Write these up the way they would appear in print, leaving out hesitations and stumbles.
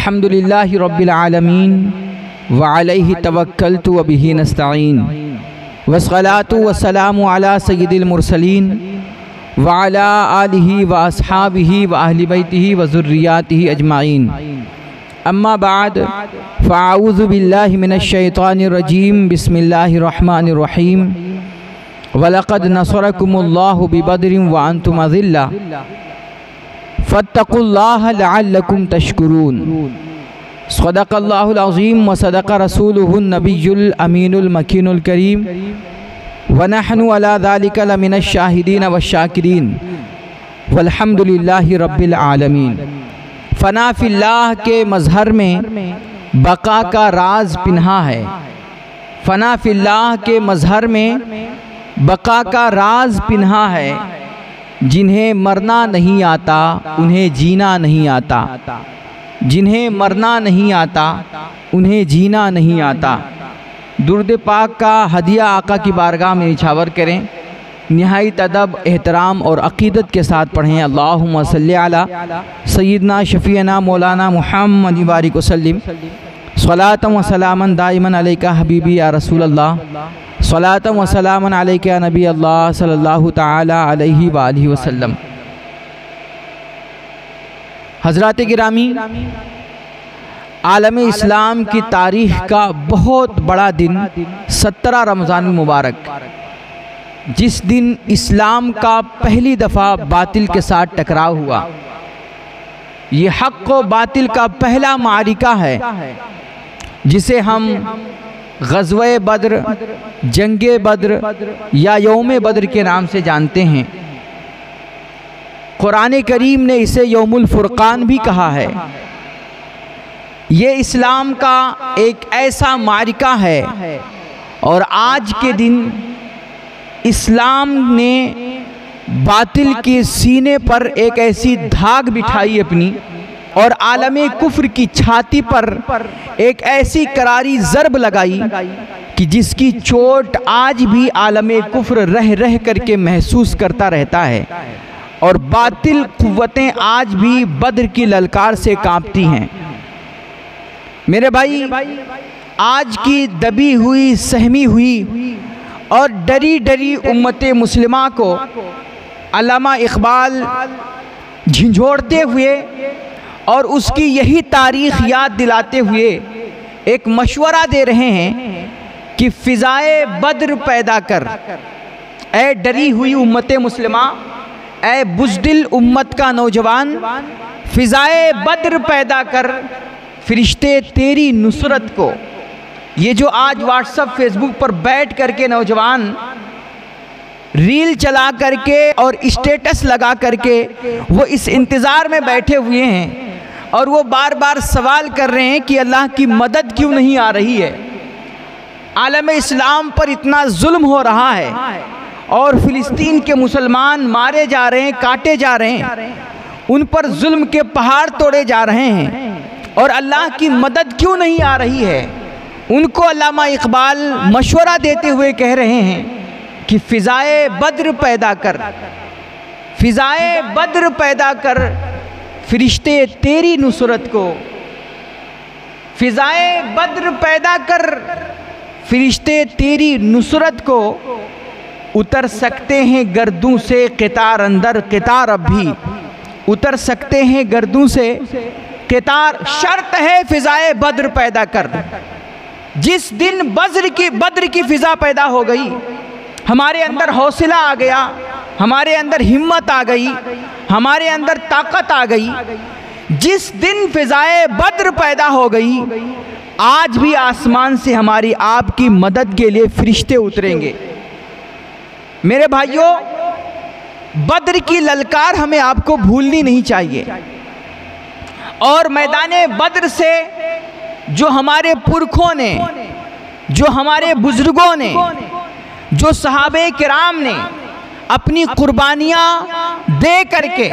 अल्हम्दुलिल्लाहि रब्बिल आलमीन व अलैहि तवक्कलतु व बिही नस्तईन वस्सलातु वस्सलामु अला सय्यिदिल मुरसलीन व अला आलिहि व अस्हाबिहि व अहलि बैतिहि व ज़ुर्रिय्यातिहि अजमाइन। अम्मा बाद फ़अऊज़ु बिल्लाहि मिनश शैतानिर रजीम बिस्मिल्लाहिर रहमानिर रहीम वलक़द नसरकुमुल्लाहु बिबदरिन व अंतुम अज़िल्ला फत्तक़ुल्लाह लअल्लकुम तशकुरून। सदक़ल्लाहुल अज़ीम व सदक़ रसूलुहुन नबियुल अमीनुल मकीनुल करीम व नहनु अला ज़ालिका लमिनश शाहिदीन व शाकिरीन वल्हम्दुलिल्लाहि रब्बिल आलमीन। फ़ना फ़िल्लाह के मज़हर में बका का राज पिन्हा है। फ़ना फ़िल्लाह के मज़हर में बका का राज पिन्हा है। जिन्हें मरना नहीं आता उन्हें जीना नहीं आता, जिन्हें मरना नहीं आता उन्हें जीना नहीं आता। दुरूद पाक का हदिया आका की बारगाह में निछावर करें, निहायत अदब, एहतराम और अक़ीदत के साथ पढ़ें। अल्लाहुम्मा सल्ली अला सय्यिदना शफ़ीअना मौलाना मुहम्मद बारिक वसल्लिम सलातन व सलामन दाइमन अलैका हबीबी या रसूल अल्लाह सलातन व सलामन अलैका या नबी अल्लाह सल्लल्लाहु ताला अलैहि व आलिहि वसल्लम। हज़रात गिरामी, आलम इस्लाम की तारीख़ का बहुत बड़ा दिन 17 रमज़ान मुबारक, जिस दिन इस्लाम का पहली दफ़ा बातिल के साथ टकराव हुआ। ये हक़ व बातिल का पहला मारिका है, जिसे हम ग़ज़वे बद्र, जंगे बद्र या यौम बद्र के नाम से जानते हैं। कुरान करीम ने इसे यौमुल फ़ुरक़ान भी कहा है। ये इस्लाम का एक ऐसा मारिका है और आज के दिन इस्लाम ने बातिल के सीने पर एक ऐसी धाक बिठाई अपनी और आलमे कुफ्र की छाती पर एक ऐसी करारी ज़रब लगाई कि जिसकी चोट आज भी आलमे कुफ्र रह रह करके महसूस करता रहता है और बातिल कुव्वतें आज भी बद्र की ललकार से कांपती हैं। मेरे भाई, आज की दबी हुई, सहमी हुई और डरी डरी उम्मते मुस्लिमा को अल्लामा इक़बाल झिंझोड़ते हुए और उसकी यही तारीख़ याद दिलाते हुए एक मशवरा दे रहे हैं कि फ़िज़ाए बद्र पैदा कर, ए डरी हुई उम्मते मुस्लिमा, ए बुज़दिल उम्मत का नौजवान, फ़िज़ाए बद्र पैदा कर, फ़रिश्ते तेरी नुसरत को। ये जो आज व्हाट्सअप फेसबुक पर बैठ करके नौजवान रील चला करके और स्टेटस लगा करके वो इस इंतज़ार में बैठे हुए हैं और वो बार बार सवाल कर रहे हैं कि अल्लाह की मदद क्यों नहीं आ रही है। आलम इस्लाम पर इतना जुल्म हो रहा है और फ़िलिस्तीन के मुसलमान मारे जा रहे हैं, काटे जा रहे हैं, उन पर जुल्म के पहाड़ तोड़े जा रहे हैं और अल्लाह की मदद क्यों नहीं आ रही है। उनको अल्लामा इक़बाल मशवरा देते हुए कह रहे हैं कि फ़िज़ाए बद्र पैदा कर, फ़िज़ाए बद्र पैदा कर, फ़रिश्ते तेरी नुसरत को। फ़िज़ाए बद्र पैदा कर, फ़रिश्ते तेरी नुसरत को। उतर सकते हैं गर्दों से क़ितार अंदर क़ितार, अब भी उतर सकते हैं गर्दों से क़ितार, शर्त है फ़िज़ाए बद्र पैदा कर। जिस दिन बद्र की फ़िज़ा पैदा हो गई, हमारे अंदर हौसला आ गया, हमारे अंदर हिम्मत आ गई, हमारे अंदर ताकत आ गई। जिस दिन फ़िज़ाए बद्र पैदा हो गई, आज भी आसमान से हमारी आपकी मदद के लिए फ़रिश्ते उतरेंगे। मेरे भाइयों, बद्र की ललकार हमें आपको भूलनी नहीं चाहिए और मैदाने बद्र से जो हमारे पुरखों ने, जो हमारे बुजुर्गों ने, जो सहाबे किराम ने अपनी कुर्बानियाँ दे करके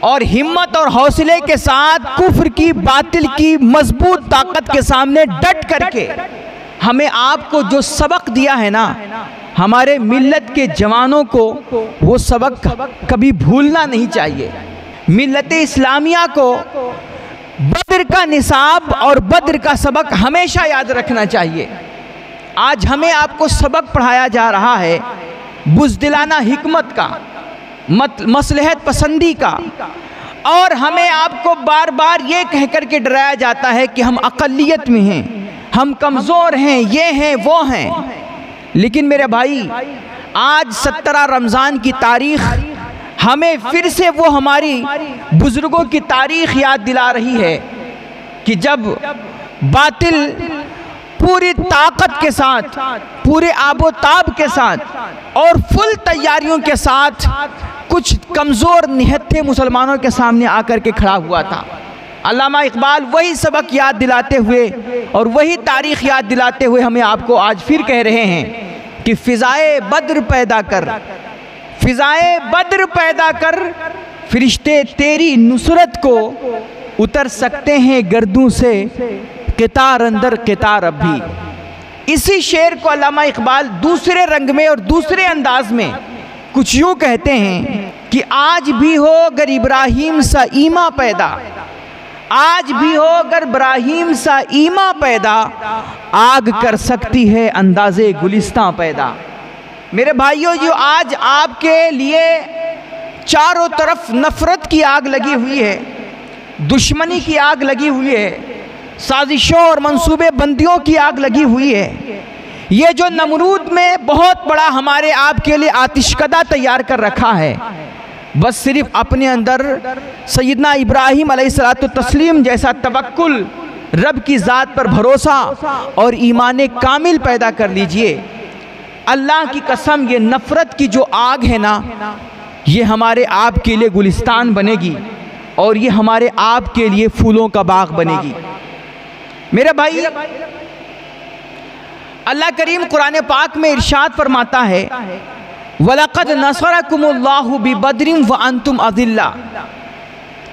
और हिम्मत और हौसले के साथ कुफ्र की, बातिल की मजबूत ताकत के सामने डट करके हमें आपको जो सबक दिया है ना, हमारे मिल्लत के जवानों को वो सबक कभी भूलना नहीं चाहिए। मिल्लत इस्लामिया को बद्र का निसाब और बद्र का सबक हमेशा याद रखना चाहिए। आज हमें आपको सबक पढ़ाया जा रहा है बुज़दिलाना हिकमत का, मसलहत पसंदी का, और हमें आपको बार बार ये कह कर के डराया जाता है कि हम अक़लियत में हैं, हम कमज़ोर हैं, ये हैं वो हैं। लेकिन मेरे भाई, आज 17 रमज़ान की तारीख़ हमें फिर से वो हमारी बुज़ुर्गों की तारीख़ याद दिला रही है कि जब बातिल पूरी ताकत के साथ, पूरे आबोताब के साथ और फुल तैयारियों के साथ कुछ कमज़ोर निहत्थे मुसलमानों के सामने आकर के खड़ा हुआ था, अल्लामा इकबाल वही सबक याद दिलाते हुए और वही तारीख़ याद दिलाते हुए हमें आपको आज फिर कह रहे हैं कि फ़िज़ाए बद्र पैदा कर, फ़िज़ाए बद्र पैदा कर, फ़रिश्ते तेरी नुसरत को उतर सकते हैं गर्दों से, क़ितार अंदर क़ितार अब भी। इसी शेर को अल्लामा इकबाल दूसरे रंग में और दूसरे अंदाज में कुछ यूँ कहते हैं कि आज भी हो अगर इब्राहीम सा ईमा पैदा, आज भी हो अगर इब्राहीम सा ईमा पैदा, आग कर सकती है अंदाज़े गुलिस्तां पैदा। मेरे भाइयों, जो आज आपके लिए चारों तरफ नफ़रत की आग लगी हुई है, दुश्मनी की आग लगी हुई है, साजिशों और मंसूबे बंदियों की आग लगी हुई है, ये जो नमरूद में बहुत बड़ा हमारे आपके लिए आतिशकदा तैयार कर रखा है, बस सिर्फ अपने अंदर सैयदना इब्राहीम अलैहिस्सलातु तस्लीम जैसा तवक्कुल, रब की ज़ात पर भरोसा और ईमान कामिल पैदा कर लीजिए। अल्लाह की कसम, ये नफ़रत की जो आग है ना, ये हमारे आपके लिए गुलिस्तान बनेगी और ये हमारे आपके लिए फूलों का बाग बनेगी। मेरे भाई, अल्लाह करीम कुरान पाक में इरशाद फरमाता है, वलक़द नसरकुमुल्लाहु बिबद्रिन व अंतुम अज़िल्ला,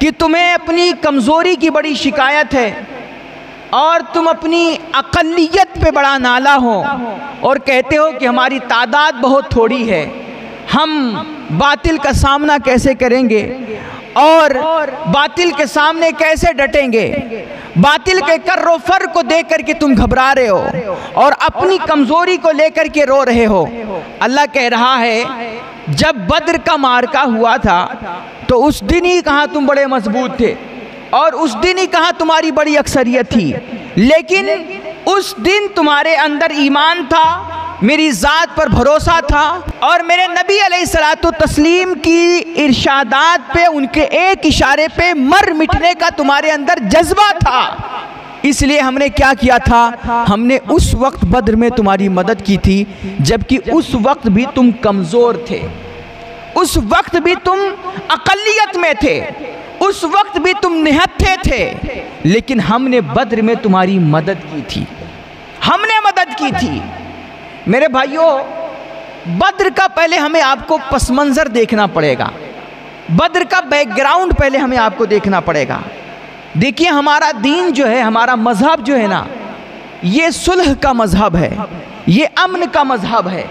कि तुम्हें अपनी कमज़ोरी की बड़ी शिकायत है और तुम अपनी अक़लियत पे बड़ा नाला हो और कहते हो कि हमारी तादाद बहुत थोड़ी है, हम बातिल का सामना कैसे करेंगे और बातिल के सामने कैसे डटेंगे। बातिल के कर्रो फर को देख कर के तुम घबरा रहे हो और अपनी कमज़ोरी को लेकर के रो रहे हो। अल्लाह कह रहा है, जब बद्र का मार्का हुआ था तो उस दिन ही कहाँ तुम बड़े मजबूत थे और उस दिन ही कहाँ तुम्हारी बड़ी अक्सरियत थी, लेकिन उस दिन तुम्हारे अंदर ईमान था, मेरी ज़ात पर भरोसा था और मेरे नबी अलैहिस्सलातु तस्लीम की इरशादात पे, उनके एक इशारे पे मर मिटने का तुम्हारे अंदर जज्बा था। इसलिए हमने क्या किया था, हमने उस वक्त बद्र में तुम्हारी मदद की थी, जबकि उस वक्त भी तुम कमज़ोर थे, उस वक्त भी तुम अक़लियत में थे, उस वक्त भी तुम निहत्थे थे, लेकिन हमने बद्र में तुम्हारी मदद की थी, हमने मदद की थी। मेरे भाइयों, बद्र का पहले हमें आपको पस मंज़र देखना पड़ेगा, बद्र का बैकग्राउंड पहले हमें आपको देखना पड़ेगा। देखिए, हमारा दीन जो है, हमारा मज़हब जो है ना, ये सुलह का मज़हब है, ये अमन का मज़हब है,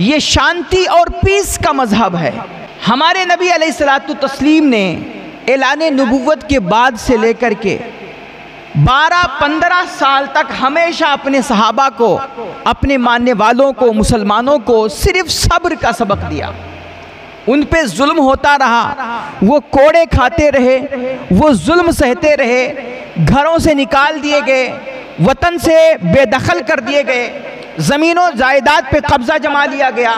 ये शांति और पीस का मज़हब है। हमारे नबी अलैहिस्सलातु तस्लीम ने ऐलान नबुव्वत के बाद से लेकर के 12-15 साल तक हमेशा अपने सहाबा को, अपने मानने वालों को, मुसलमानों को सिर्फ सब्र का सबक दिया। उन पे जुल्म होता रहा, वो कोड़े खाते रहे, वो जुल्म सहते रहे, घरों से निकाल दिए गए, वतन से बेदखल कर दिए गए, ज़मीनों जायदाद पे कब्ज़ा जमा लिया गया,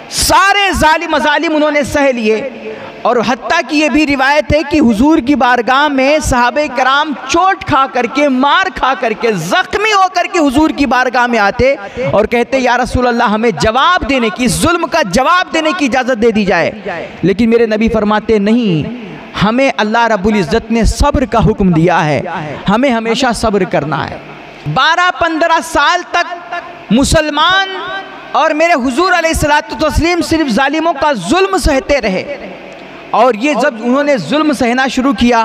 सारे मज़ालिम उन्होंने सह लिए। और हत्ता कि ये भी रिवायत है कि हुजूर की बारगाह में सहाबे कराम चोट खा करके, मार खा करके, ज़ख्मी होकर के हुजूर की बारगाह में आते और कहते, या रसूल अल्लाह, हमें जवाब देने की, जुल्म का जवाब देने की इजाज़त दे दी जाए। लेकिन मेरे नबी फरमाते, नहीं, हमें अल्लाह रब्बुल इज़्ज़त ने सब्र का हुक्म दिया है, हमें हमेशा सब्र करना है। 12-15 साल तक मुसलमान और मेरे हुजूर अलैहिस्सलातु तस्लीम सिर्फ जालिमों का जुल्म सहते रहे। और ये जब उन्होंने जुल्म सहना शुरू किया,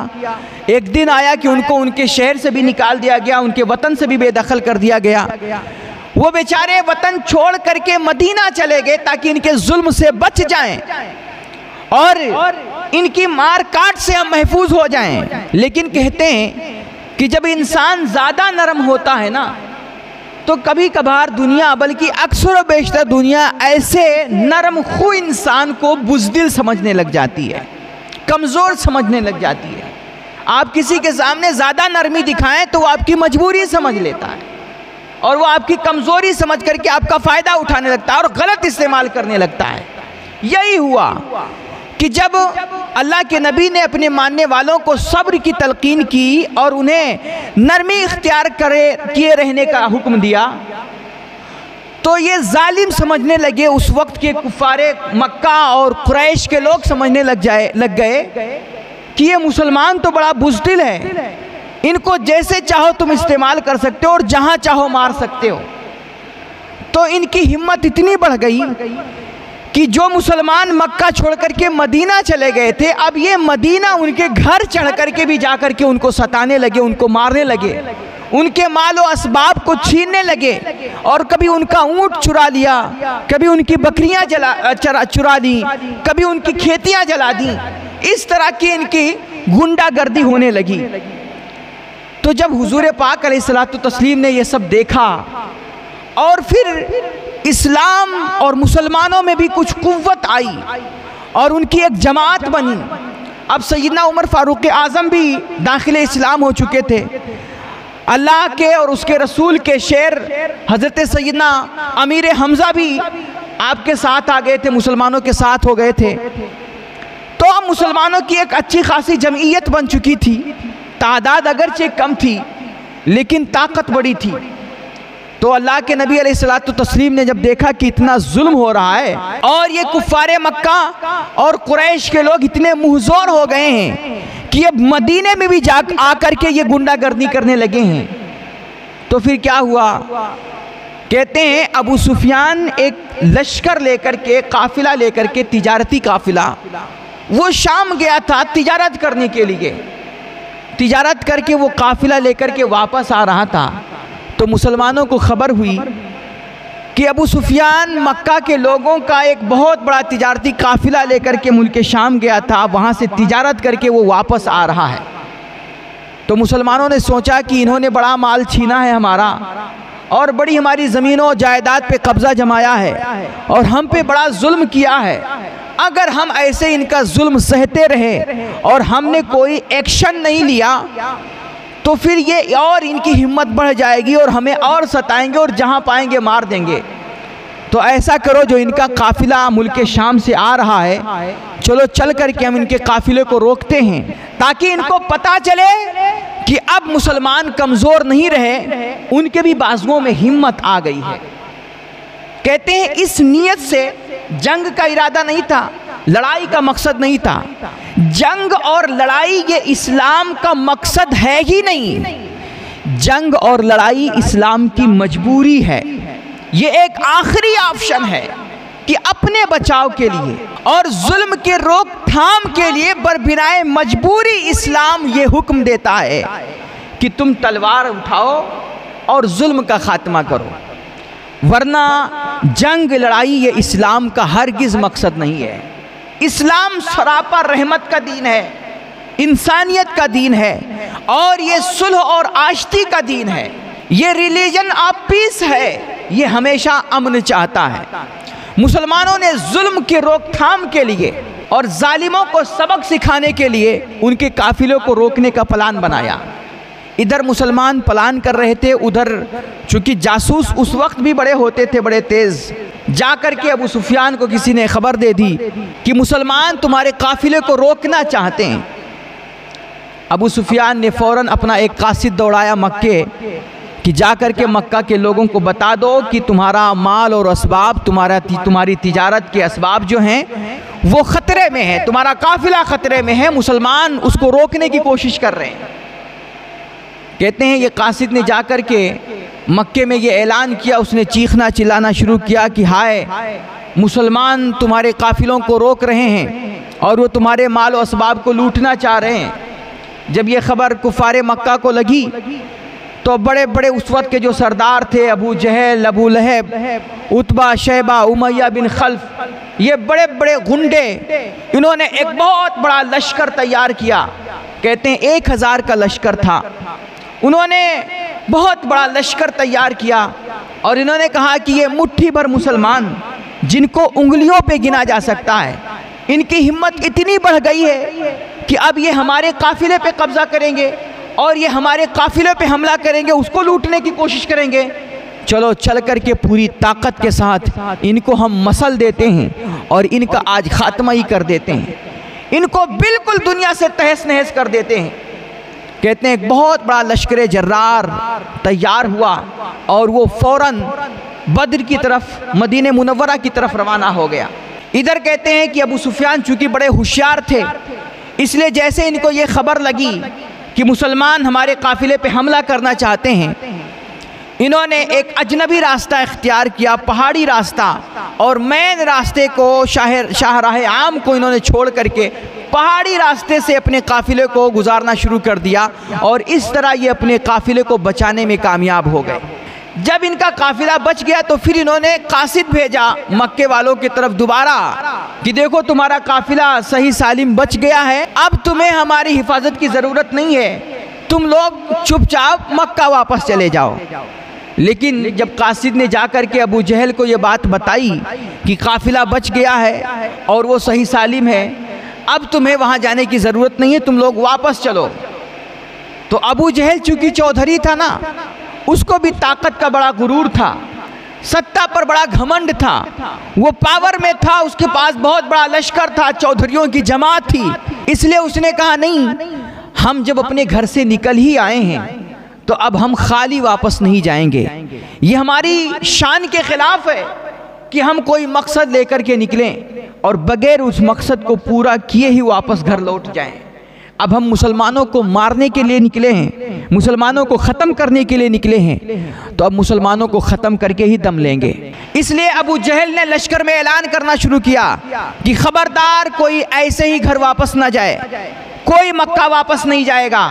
एक दिन आया कि उनको उनके शहर से भी निकाल दिया गया, उनके वतन से भी बेदखल कर दिया गया। वो बेचारे वतन छोड़ करके मदीना चले गए ताकि इनके जुल्म से बच जाएं और इनकी मार काट से हम महफूज हो जाएं। लेकिन कहते हैं कि जब इंसान ज़्यादा नरम होता है ना, तो कभी कभार दुनिया, बल्कि अक्सर व बेशतर दुनिया ऐसे नरम खू इंसान को बुज़दिल समझने लग जाती है, कमज़ोर समझने लग जाती है। आप किसी के सामने ज़्यादा नरमी दिखाएं तो वो आपकी मजबूरी समझ लेता है और वो आपकी कमज़ोरी समझ करके आपका फ़ायदा उठाने लगता है और गलत इस्तेमाल करने लगता है। यही हुआ कि जब अल्लाह के नबी ने अपने मानने वालों को सब्र की तलकीन की और उन्हें नरमी इख्तियार किए रहने का हुक्म दिया, तो ये जालिम समझने लगे, उस वक्त के कुफ़ारे मक्का और कुरैश के लोग समझने लग गए कि ये मुसलमान तो बड़ा बुज़दिल है, इनको जैसे चाहो तुम इस्तेमाल कर सकते हो और जहाँ चाहो मार सकते हो। तो इनकी हिम्मत इतनी बढ़ गई कि जो मुसलमान मक्का छोड़ करके मदीना चले गए थे, अब ये मदीना उनके घर चढ़ करके भी जा करके उनको सताने लगे, उनको मारने लगे, उनके मालो असबाब को छीनने लगे और कभी उनका ऊँट चुरा लिया, कभी उनकी बकरियां चुरा ली, कभी उनकी खेतियां जला दी। इस तरह की इनकी गुंडागर्दी होने लगी। तो जब हुजूर पाक अलैहिस्सलातु तस्लीम ने ये सब देखा और फिर इस्लाम और मुसलमानों में भी कुछ कुव्वत आई और उनकी एक जमात बनी। अब सैयदना उमर फारूक आज़म भी दाखिले इस्लाम हो चुके थे। अल्लाह के और उसके रसूल के शेर हज़रत सैयदना अमीर हमज़ा भी आपके साथ आ गए थे, मुसलमानों के साथ हो गए थे। तो अब मुसलमानों की एक अच्छी खासी जमईयत बन चुकी थी। तादाद अगरचे कम थी लेकिन ताकत बड़ी थी। तो अल्लाह के नबी अलैहिस्सलातु तस्लीम ने जब देखा कि इतना जुल्म हो रहा है और ये कुफ़ारे मक्का और कुरैश के लोग इतने मुहज़ोर हो गए हैं कि अब मदीने में भी आकर के ये गुंडागर्दी करने लगे हैं, तो फिर क्या हुआ? कहते हैं अबू सुफियान एक लश्कर लेकर के, काफिला लेकर के, तिजारती काफिला, वो शाम गया था तिजारत करने के लिए। तिजारत करके वो काफिला लेकर के वापस आ रहा था तो मुसलमानों को खबर हुई कि अबू सुफियान मक्का के लोगों का एक बहुत बड़ा तिजारती काफिला लेकर के मुल्क शाम गया था, वहाँ से तिजारत करके वो वापस आ रहा है। तो मुसलमानों ने सोचा कि इन्होंने बड़ा माल छीना है हमारा और बड़ी हमारी ज़मीनों जायदाद पे कब्ज़ा जमाया है और हम पे बड़ा जुल्म किया है। अगर हम ऐसे इनका जुल्म सहते रहे और हमने कोई एक्शन नहीं लिया तो फिर ये और इनकी हिम्मत बढ़ जाएगी और हमें और सताएंगे और जहाँ पाएंगे मार देंगे। तो ऐसा करो, जो इनका काफिला मुल्क शाम से आ रहा है, चलो चल करके हम इनके काफिले को रोकते हैं ताकि इनको पता चले कि अब मुसलमान कमज़ोर नहीं रहे, उनके भी बाजुओं में हिम्मत आ गई है। कहते हैं इस नीयत से जंग का इरादा नहीं था, लड़ाई का मकसद नहीं था। जंग और लड़ाई ये इस्लाम का मकसद है ही नहीं। जंग और लड़ाई इस्लाम की मजबूरी है, ये एक आखिरी ऑप्शन है कि अपने बचाव के लिए और जुल्म के रोकथाम के लिए बरबिनाए मजबूरी इस्लाम ये हुक्म देता है कि तुम तलवार उठाओ और जुल्म का खात्मा करो, वरना जंग लड़ाई ये इस्लाम का हरगिज़ मकसद नहीं है। इस्लाम सरापा रहमत का दीन है, इंसानियत का दीन है और ये सुलह और आश्ती का दीन है। ये रिलीजन ऑफ पीस है, ये हमेशा अमन चाहता है। मुसलमानों ने जुल्म के रोकथाम के लिए और जालिमों को सबक सिखाने के लिए उनके काफिलों को रोकने का प्लान बनाया। इधर मुसलमान प्लान कर रहे थे, उधर चूँकि जासूस उस वक्त भी बड़े होते थे, बड़े तेज़, जा कर के अबू सुफियान को किसी ने खबर दे दी कि मुसलमान तुम्हारे काफिले को रोकना चाहते हैं। अबू सुफियान ने फ़ौरन अपना एक कासिद दौड़ाया मक्के कि जा कर के मक्का के लोगों को बता दो कि तुम्हारा माल और असबाब, तुम्हारी तिजारत के असबाब जो हैं वो ख़तरे में है, तुम्हारा काफिला ख़तरे में है, मुसलमान उसको रोकने की कोशिश कर रहे हैं। कहते हैं ये कासिद ने जाकर के मक्के में ये ऐलान किया, उसने चीखना चिल्लाना शुरू किया कि हाय, मुसलमान तुम्हारे काफिलों को रोक रहे हैं और वो तुम्हारे माल और असबाब को लूटना चाह रहे हैं। जब ये खबर कुफारे मक्का को लगी तो बड़े बड़े उस वक्त के जो सरदार थे, अबू जहल, अबू लहब, उतबा, शैबा, उमैया बिन खल्फ, ये बड़े बड़े गुंडे, इन्होंने एक बहुत बड़ा लश्कर तैयार किया। कहते हैं 1000 का लश्कर था उन्होंने बहुत बड़ा लश्कर तैयार किया और इन्होंने कहा कि ये मुट्ठी भर मुसलमान जिनको उंगलियों पे गिना जा सकता है, इनकी हिम्मत इतनी बढ़ गई है कि अब ये हमारे काफिले पे कब्जा करेंगे और ये हमारे काफिले पे हमला करेंगे, उसको लूटने की कोशिश करेंगे। चलो चल कर के पूरी ताकत के साथ इनको हम मसल देते हैं और इनका आज खात्मा ही कर देते हैं, इनको बिल्कुल दुनिया से तहस नहस कर देते हैं। कहते हैं एक बहुत बड़ा लश्कर जर्रार तैयार हुआ और वो फौरन बद्र की तरफ, मदीने मुनव्वरा की तरफ रवाना हो गया। इधर कहते हैं कि अबू सुफियान चूँकि बड़े होशियार थे, इसलिए जैसे इनको ये खबर लगी कि मुसलमान हमारे काफिले पे हमला करना चाहते हैं, इन्होंने एक अजनबी रास्ता इख्तियार किया, पहाड़ी रास्ता, और मेन रास्ते को शाहराह आम को इन्होंने छोड़ करके पहाड़ी रास्ते से अपने काफिले को गुजारना शुरू कर दिया और इस तरह ये अपने काफिले को बचाने में कामयाब हो गए। जब इनका काफिला बच गया तो फिर इन्होंने कासिद भेजा मक्के वालों की तरफ दोबारा कि देखो तुम्हारा काफिला सही सालिम बच गया है, अब तुम्हें हमारी हिफाजत की ज़रूरत नहीं है, तुम लोग चुपचाप मक्का वापस चले जाओ। लेकिन जब कासिद ने जाकर के अबू जहल को ये बात बताई कि काफिला बच गया है और वो सही सालिम है, अब तुम्हें वहाँ जाने की ज़रूरत नहीं है, तुम लोग वापस चलो, तो अबू जहल चूँकि चौधरी था ना, उसको भी ताकत का बड़ा गुरूर था, सत्ता पर बड़ा घमंड था, वो पावर में था, उसके पास बहुत बड़ा लश्कर था, चौधरियों की जमात थी, इसलिए उसने कहा नहीं, हम जब अपने घर से निकल ही आए हैं तो अब हम खाली वापस नहीं जाएंगे। ये हमारी शान के खिलाफ है कि हम कोई मकसद लेकर के निकलें और बगैर उस मकसद को पूरा किए ही वापस घर लौट जाएं। अब हम मुसलमानों को मारने के लिए निकले हैं, मुसलमानों को ख़त्म करने के लिए निकले हैं, तो अब मुसलमानों को ख़त्म करके ही दम लेंगे। इसलिए अबू जहल ने लश्कर में ऐलान करना शुरू किया कि खबरदार कोई ऐसे ही घर वापस ना जाए, कोई मक्का वापस नहीं जाएगा।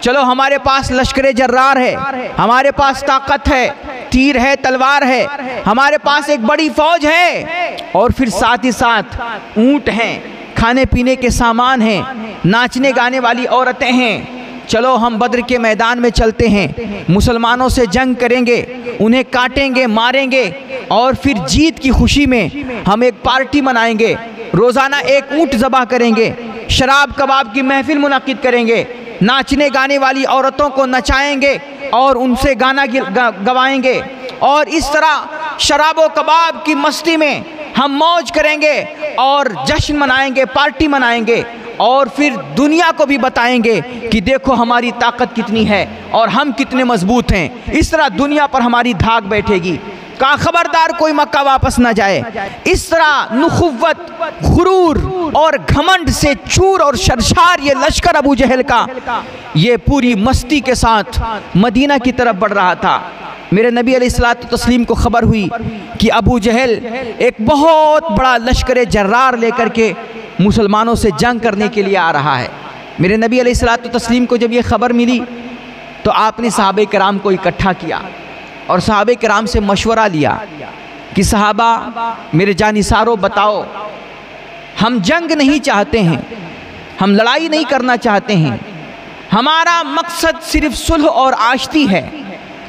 चलो हमारे पास लश्कर जर्रार है, हमारे पास ताकत है, तीर है, तलवार है, हमारे पास एक बड़ी फौज है और फिर साथ ही साथ ऊंट हैं, खाने पीने के सामान हैं, नाचने गाने वाली औरतें हैं। चलो हम बद्र के मैदान में चलते हैं, मुसलमानों से जंग करेंगे, उन्हें काटेंगे, मारेंगे और फिर जीत की खुशी में हम एक पार्टी मनाएंगे, रोज़ाना एक ऊंट ज़बह करेंगे, शराब कबाब की महफिल मुनाकिद करेंगे, नाचने गाने वाली औरतों को नचाएंगे और उनसे गाना गवाएंगे और इस तरह शराब व कबाब की मस्ती में हम मौज करेंगे और जश्न मनाएंगे, पार्टी मनाएंगे और फिर दुनिया को भी बताएंगे कि देखो हमारी ताकत कितनी है और हम कितने मजबूत हैं। इस तरह दुनिया पर हमारी धाक बैठेगी। कहा खबरदार कोई मक्का वापस ना जाए। इस तरह नुखुव्वत, गुरूर और घमंड से चूर और शर्शार ये लश्कर अबू जहल का ये पूरी मस्ती के साथ मदीना की तरफ बढ़ रहा था। मेरे नबी अलैहिस्सलातु तस्लीम को खबर हुई कि अबू जहल एक बहुत बड़ा लश्कर जर्रार लेकर के मुसलमानों से जंग करने के लिए आ रहा है। मेरे नबी अलैहिस्सलातु तस्लीम को जब ये खबर मिली तो आपने सहाबे किराम को इकट्ठा किया और सहाबे किराम से मशवरा लिया कि सहाबा मेरे जानिसारो बताओ, हम जंग नहीं चाहते हैं, हम लड़ाई नहीं करना चाहते हैं, हमारा मकसद सिर्फ सुलह और आश्ती है,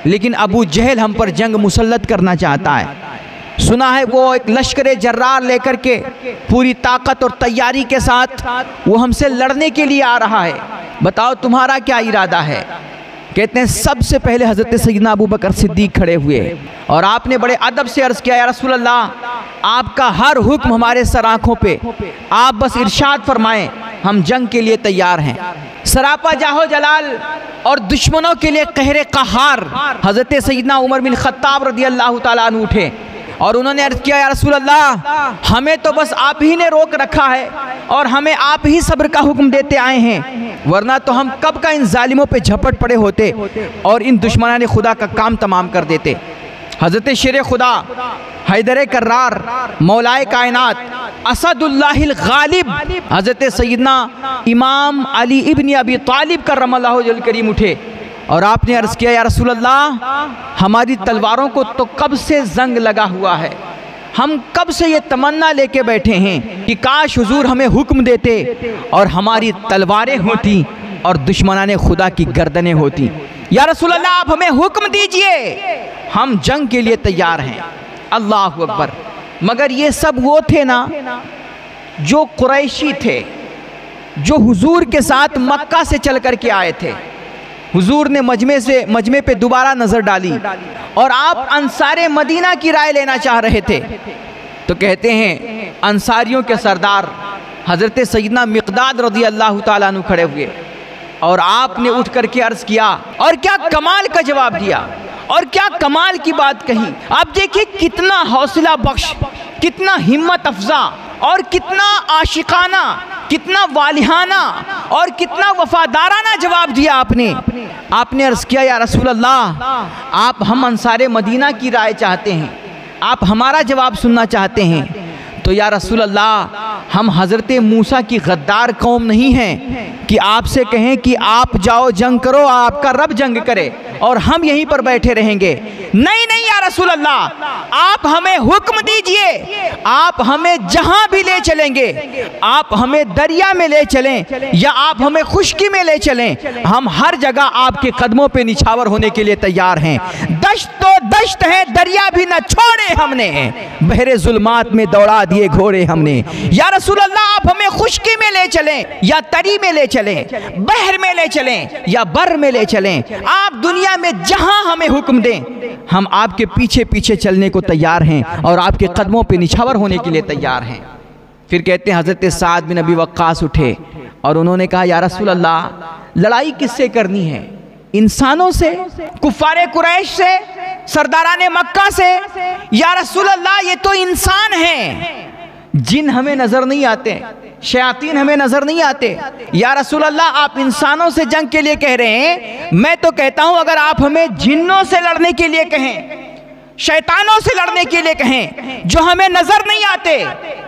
लेकिन अबू जहल हम पर जंग मुसल्लत करना चाहता है। सुना है वो एक लश्कर जर्रार लेकर के पूरी ताकत और तैयारी के साथ वो हमसे लड़ने के लिए आ रहा है, बताओ तुम्हारा क्या इरादा है। कहते हैं सबसे पहले हज़रत सैयदना अबू बकर सिद्दीक खड़े हुए और आपने बड़े अदब से अर्ज़ किया, या रसूल अल्लाह, आपका हर हुक्म हमारे सर आँखों पे, आप बस इरशाद फरमाएं, हम जंग के लिए तैयार हैं। सरापा जाहो जलाल और दुश्मनों के लिए कहरे कहार हज़रत सैयदना उमर बिन खत्ताब रज़ियल्लाहु ताला अन्हु उठे और उन्होंने अर्ज़ किया, या रसूल अल्लाह, हमें तो बस आप ही ने रोक रखा है और हमें आप ही सब्र का हुक्म देते आए हैं, वरना तो हम कब का इन जालिमों पे झपट पड़े होते और इन दुश्मनाने खुदा का काम तमाम कर देते। हज़रत शेर खुदा हैदर कर्रार मौलाए कायनात असदुल्लाहिल गालिब हज़रत सैयदना इमाम अली इब्न अबी तालिब करमल्लाहु वजहल करीम उठे और आपने अर्ज़ किया, या रसूल अल्लाह, हमारी तलवारों को तो कब से जंग लगा हुआ है, हम कब से ये तमन्ना लेके बैठे हैं कि काश हुजूर हमें हुक्म देते और हमारी तलवारें होती और दुश्मनाने खुदा की गर्दनें होती। या रसूल अल्लाह आप हमें हुक्म दीजिए, हम जंग के लिए तैयार हैं। अल्लाह अकबर। मगर ये सब वो थे ना जो कुरैशी थे, जो हुजूर के साथ मक्का से चल कर के आए थे। हुजूर ने मजमे पे दोबारा नज़र डाली और आप अंसारे मदीना की राय लेना चाह रहे थे। तो कहते हैं अंसारियों के सरदार हज़रत सैयदना मिक़दाद रज़ी अल्लाह ताला अन्हु खड़े हुए और आपने उठ करके अर्ज़ किया, और क्या कमाल का जवाब दिया और क्या कमाल की बात कही। आप देखिए कितना हौसला बख्श, कितना हिम्मत अफजा और कितना आशिकाना, कितना वालिहाना और कितना वफादाराना जवाब दिया आपने अर्ज़ किया, या रसूल अल्लाह आप हम अंसारे मदीना की राय चाहते हैं, आप हमारा जवाब सुनना चाहते हैं। तो या रसूल अल्लाह हम हज़रत मूसा की गद्दार कौम नहीं हैं कि आपसे कहें कि आप जाओ जंग करो, आपका रब जंग करे और हम यहीं पर बैठे रहेंगे। नहीं नहीं या रसूल अल्लाह आप हमें हुक्म दीजिए, आप हमें जहां भी ले चलेंगे, आप हमें दरिया में ले चलें या आप हमें खुश्की में ले चलें, हम हर जगह आपके कदमों पे निछावर होने के लिए तैयार हैं। दश्त तो दश्त है, दरिया भी न छोड़े हमने, बहरे जुल्मात में दौड़ा दिए घोड़े हमने। या रसूल अल्लाह आप हमें खुश्की में ले चलें या तरी में ले चलें, बहर में ले चलें या बर में ले चलें, आप दुनिया में जहां हमें हुक्म दें हम आपके पीछे पीछे चलने को तैयार हैं और आपके कदमों पे निछावर होने के लिए तैयार हैं। फिर कहते हैं हज़रत साद बिन अबी वक्कास उठे और उन्होंने कहा, या रसूल अल्लाह लड़ाई किससे करनी है? इंसानों से, कुफ़ारे कुरैश से, सरदाराने मक्का से? या रसूल अल्लाह ये तो इंसान हैं, जिन हमें नजर नहीं आते, शयातीन हमें नजर नहीं आते। या रसूल अल्लाह आप इंसानों से जंग के लिए कह रहे हैं, मैं तो कहता हूं अगर आप हमें जिन्नों से लड़ने के लिए कहें, शैतानों से लड़ने के लिए कहें जो हमें नजर नहीं आते,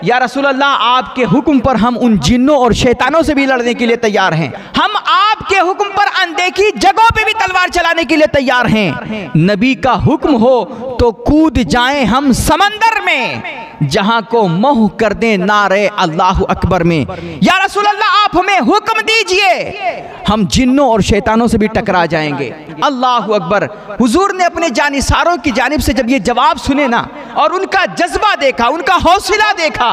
या रसूल अल्लाह आपके हुक्म पर हम उन जिन्नों और शैतानों से भी लड़ने के लिए तैयार हैं। हम आपके हुक्म पर अनदेखी जगहों पे भी तलवार चलाने के लिए तैयार हैं। नबी का हुक्म हो तो कूद जाएं हम समंदर में, जहां को मोह कर दें नारे अल्लाह अकबर में। या रसूल अल्लाह आप हमें हुक्म दीजिए, हम जिन्नों और शैतानों से भी टकरा जाएंगे। अल्लाह अकबर। हुजूर ने अपने जानिसारों की जानिब से जब ये जवाब सुने ना और उनका जज्बा देखा, उनका हौसला देखा,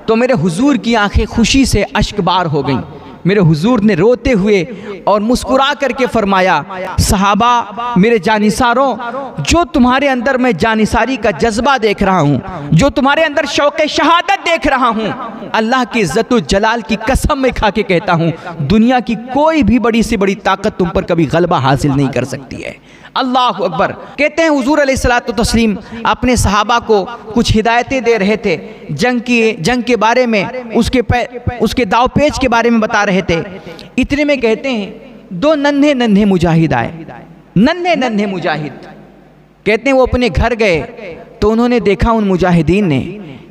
तो मेरे हुजूर की आंखें खुशी से अश्कबार हो गईं। मेरे हुजूर ने रोते हुए और मुस्कुरा करके फरमाया, सहाबा मेरे जानिसारों, जो तुम्हारे अंदर मैं जानिसारी का जज्बा देख रहा हूँ, जो तुम्हारे अंदर शौक़े शहादत देख रहा हूँ, अल्लाह की इज़्ज़त व जलाल की कसम मैं खा के कहता हूँ, दुनिया की कोई भी बड़ी से बड़ी ताकत तुम पर कभी गलबा हासिल नहीं कर सकती है। अल्लाह अकबर। कहते हैं हुजूर अलैहिस्सलातु तस्लीम अपने सहाबा को कुछ हिदायतें दे रहे थे, जंग के बारे में, उसके दाव पेच के बारे में बता रहे थे। इतने में कहते हैं दो नन्हे नन्हे मुजाहिद आए, नन्हे नन्हे मुजाहिद। कहते हैं वो अपने घर गए तो उन्होंने देखा उन मुजाहिदीन ने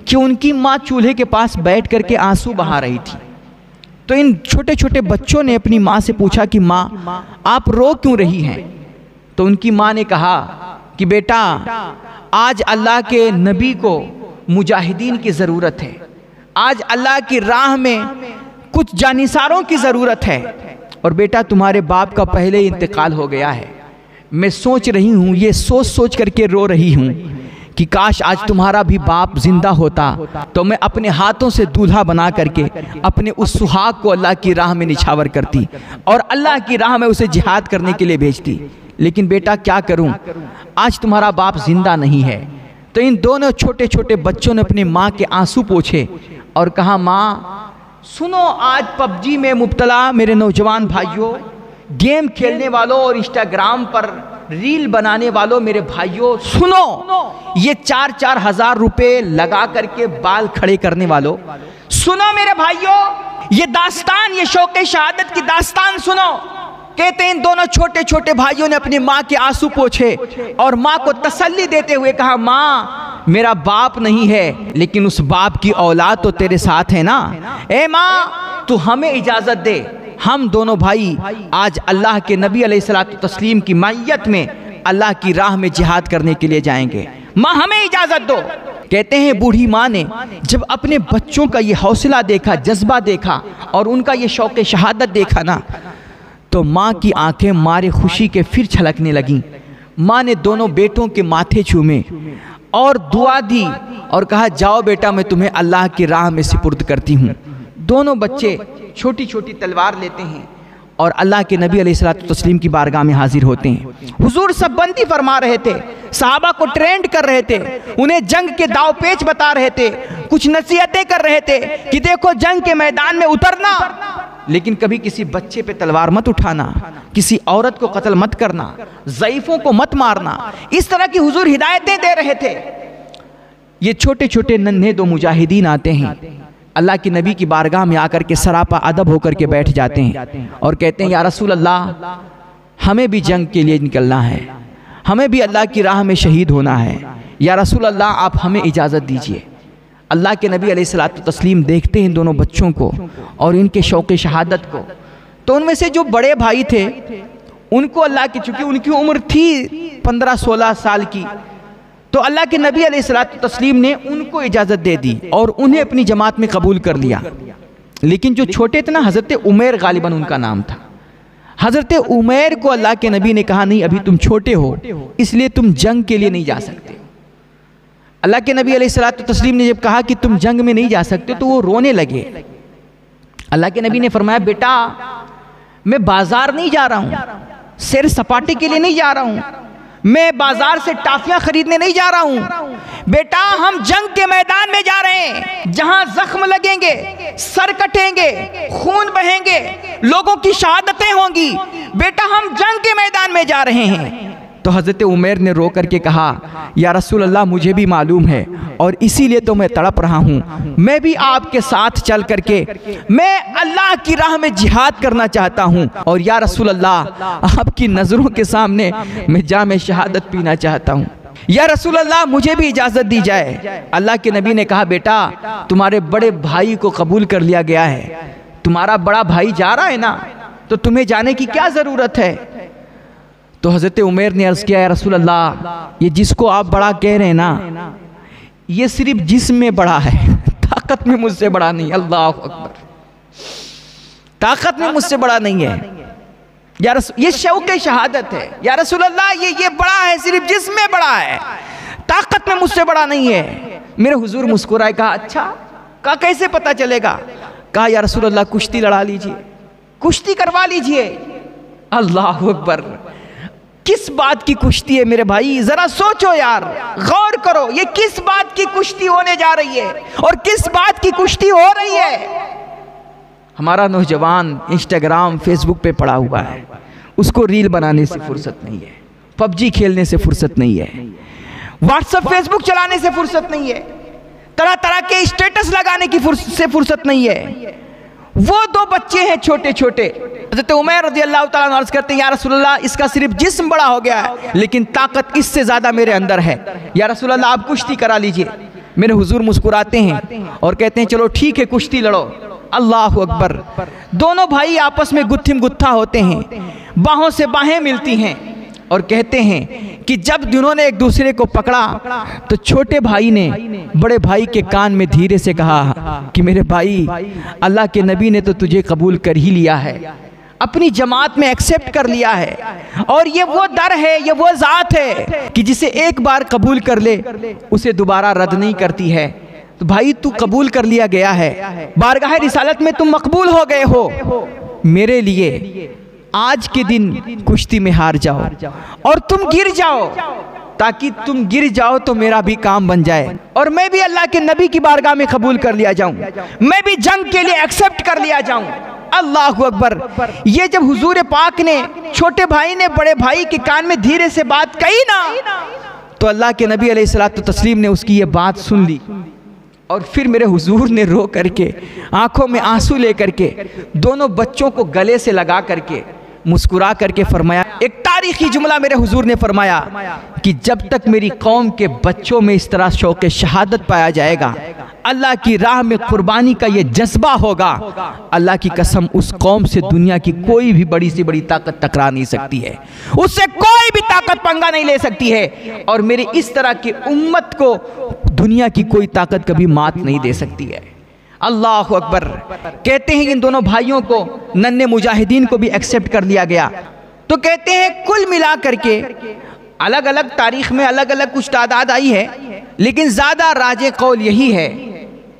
कि उनकी माँ चूल्हे के पास बैठ करके आंसू बहा रही थी। तो इन छोटे छोटे बच्चों ने अपनी माँ से पूछा कि माँ आप रो क्यों रही हैं? तो उनकी माँ ने कहा कि बेटा आज अल्लाह के नबी को मुजाहिदीन की ज़रूरत है, आज अल्लाह की राह में कुछ जानिसारों की ज़रूरत है, और बेटा तुम्हारे बाप का पहले ही इंतकाल हो गया है। मैं सोच रही हूँ, ये सोच सोच करके रो रही हूँ कि काश आज तुम्हारा भी बाप जिंदा होता तो मैं अपने हाथों से दूल्हा बना करके अपने उस सुहाग को अल्लाह की राह में निछावर करती और अल्लाह की राह में उसे जिहाद करने के लिए भेजती। लेकिन बेटा क्या करूं, आज तुम्हारा बाप जिंदा नहीं है। तो इन दोनों छोटे छोटे बच्चों ने अपनी माँ के आंसू पोंछे और कहा, माँ सुनो, आज पबजी में मुब्तला मेरे नौजवान भाइयों, गेम खेलने वालों और इंस्टाग्राम पर रील बनाने वालों मेरे भाइयों, सुनो, ये 4-4 हज़ार रुपये लगा करके बाल खड़े करने वालों, सुनो मेरे भाइयों, ये दास्तान, ये शौक़े शहादत की दास्तान सुनो। कहते हैं इन दोनों छोटे छोटे भाइयों ने अपनी माँ के आंसू पोंछे और माँ को तसल्ली देते हुए कहा, माँ मेरा बाप नहीं है लेकिन उस बाप की औलाद तो तेरे साथ है ना। ए माँ तू हमें इजाज़त दे, हम दोनों भाई आज अल्लाह के नबी अलैहिस्सलातु तस्लीम की मैयत में अल्लाह की राह में जिहाद करने के लिए जाएंगे, माँ हमें इजाज़त दो। कहते हैं बूढ़ी माँ ने जब अपने बच्चों का ये हौसला देखा, जज्बा देखा और उनका ये शौक़ शहादत देखा ना, तो माँ की आंखें मारे खुशी के फिर छलकने लगीं। माँ ने दोनों बेटों के माथे चूमे और दुआ दी और कहा, जाओ बेटा, मैं तुम्हें अल्लाह की राह में सुपुर्द करती हूँ। दोनों बच्चे छोटी छोटी तलवार लेते हैं और अल्लाह के नबी अलैहिस्सलातु तस्लीम की बारगाह में हाजिर होते हैं। हुजूर सबबंदी फरमा रहे थे, सहाबा को ट्रेंड कर रहे थे, उन्हें जंग के दाव पेच बता रहे थे, कुछ नसीहतें कर रहे थे कि देखो जंग के मैदान में उतरना, लेकिन कभी किसी बच्चे पे तलवार मत उठाना, किसी औरत को कत्ल मत करना, ज़ईफ़ों को मत मारना। इस तरह की हुजूर हिदायतें दे रहे थे। ये छोटे छोटे नन्हे दो मुजाहिदीन आते हैं, अल्लाह की नबी की बारगाह में आकर के सरापा अदब होकर के बैठ जाते हैं और कहते हैं, या रसूल अल्लाह, हमें भी जंग के लिए निकलना है, हमें भी अल्लाह की राह में शहीद होना है, या रसूल अल्लाह आप हमें इजाज़त दीजिए। अल्लाह के नबी अलैहिस्सलातु तस्लीम देखते हैं दोनों बच्चों को और इनके शौक़ शहादत को, तो उनमें से जो बड़े भाई थे उनको अल्लाह की, चूँकि उनकी उम्र थी 15-16 साल की, तो अल्लाह के नबी अलैहिस्सलातु तस्लीम ने उनको इजाज़त दे दी और उन्हें अपनी जमात में कबूल कर लिया। लेकिन जो छोटे थे ना, हज़रत उमैर गालिबन उनका नाम था, हज़रत उमैर को अल्लाह के नबी ने कहा, नहीं अभी तुम छोटे हो, इसलिए तुम जंग के लिए नहीं जा सकते। अल्लाह के नबी अलैहिस्सलातु तस्लीम ने जब कहा कि तुम जंग में नहीं जा सकते, तो वो रोने लगे। अल्लाह के नबी ने फरमाया, बेटा मैं बाजार नहीं जा रहा हूँ, सैर सपाटे के लिए नहीं जा रहा हूँ, मैं बाजार से टाफियां खरीदने नहीं जा रहा हूं। बेटा हम जंग के मैदान में जा रहे हैं, जहां जख्म लगेंगे, सर कटेंगे, खून बहेंगे, लोगों की शहादतें होंगी। बेटा हम जंग के मैदान में जा रहे हैं। तो हज़रत उमैर ने रो करके कहा, या रसूल अल्लाह, मुझे भी मालूम है और इसीलिए तो मैं तड़प रहा हूँ, मैं भी आपके साथ चल करके मैं अल्लाह की राह में जिहाद करना चाहता हूँ, और या रसूल अल्लाह आपकी नज़रों के सामने मैं जाम शहादत पीना चाहता हूँ, या रसूल अल्लाह मुझे भी इजाज़त दी जाए। अल्लाह के नबी ने कहा, बेटा तुम्हारे बड़े भाई को कबूल कर लिया गया है, तुम्हारा बड़ा भाई जा रहा है ना, तो तुम्हें जाने की क्या ज़रूरत है। तो हज़रत उमैर ने अर्ज़ किया, या रसूल अल्लाह, ये जिसको आप बड़ा कह रहे हैं ना, ये सिर्फ जिस्म में बड़ा है, ताकत में मुझसे बड़ा नहीं। अल्लाह अकबर, ताकत में मुझसे बड़ा नहीं है। ये शौक़ शहादत है। या रसूल अल्लाह, ये बड़ा है, सिर्फ जिस्म में बड़ा है, ताकत में मुझसे बड़ा नहीं है। मेरे हुजूर मुस्कुराए, कहा अच्छा, कहा कैसे पता चलेगा। कहा, या रसूल अल्लाह कुश्ती लड़ा लीजिए, कुश्ती करवा लीजिए। अल्लाह अकबर, किस बात की कुश्ती है मेरे भाई, जरा सोचो यार, गौर करो, ये किस बात की कुश्ती होने जा रही है और किस बात की कुश्ती हो रही है। हमारा नौजवान इंस्टाग्राम फेसबुक पे पड़ा हुआ है, उसको रील बनाने से फुर्सत नहीं है, पबजी खेलने से फुर्सत नहीं है, व्हाट्सएप फेसबुक चलाने से फुर्सत नहीं है, तरह तरह के स्टेटस लगाने की फुर्सत नहीं है। वो दो बच्चे हैं छोटे छोटे, हज़रत उमैर रज़ियल्लाहु ताला अन्हु अर्ज़ करते हैं, या रसूल अल्लाह, इसका सिर्फ जिस्म बड़ा हो गया है, लेकिन ताकत इससे ज़्यादा मेरे अंदर है। या रसूल अल्लाह आप कुश्ती करा लीजिए। मेरे हुजूर मुस्कुराते हैं और कहते हैं, चलो ठीक है, कुश्ती लड़ो। अल्लाह अकबर, दोनों भाई आपस में गुत्थिम गुत्था होते हैं, बाहों से बाहें मिलती हैं और कहते हैं कि जब उन्होंने एक दूसरे को पकड़ा तो छोटे भाई ने बड़े भाई के कान में धीरे से कहा कि मेरे भाई, अल्लाह के नबी ने तो तुझे कबूल कर ही लिया है, अपनी जमात में एक्सेप्ट कर लिया है, और ये वो दर है, ये वो ज़ात है कि जिसे एक बार कबूल कर ले उसे दोबारा रद्द नहीं करती है। तो भाई तू कबूल कर लिया गया है, बारगाह रिसालत में तुम मकबूल हो गए हो, मेरे लिए आज के दिन कुश्ती में हार जाओ और तुम गिर जाओ, ताकि तुम गिर जाओ तो मेरा भी काम बन जाए और मैं भी अल्लाह के नबी की बारगाह में कबूल कर लिया जाऊं, मैं भी जंग के लिए एक्सेप्ट कर लिया जाऊं। अल्लाह अकबर, ये जब हुजूर पाक ने, छोटे भाई ने बड़े भाई के कान में धीरे से बात कही ना, तो अल्लाह के नबी अलैहिस्सलातु तस्लीम ने उसकी ये बात सुन ली और फिर मेरे हुजूर ने रो करके, आंखों में आंसू लेकर के, दोनों बच्चों को गले से लगा करके मुस्कुरा करके फरमाया, एक तारीखी जुमला मेरे हुजूर ने फरमाया कि जब तक मेरी कौम के बच्चों में इस तरह शौक़ शहादत पाया जाएगा, अल्लाह की राह में कुर्बानी का ये जज्बा होगा, अल्लाह की कसम उस कौम से दुनिया की कोई भी बड़ी से बड़ी ताकत टकरा नहीं सकती है, उससे कोई भी ताकत पंगा नहीं ले सकती है, और मेरी इस तरह की उम्मत को दुनिया की कोई ताकत कभी मात नहीं दे सकती है। अल्लाह अकबर। कहते हैं इन दोनों भाइयों को, नन्हे मुजाहिदीन को भी एक्सेप्ट कर लिया गया। तो कहते हैं कुल मिला करके अलग अलग तारीख में अलग अलग कुछ तादाद आई है, लेकिन ज़्यादा राजे कौल यही है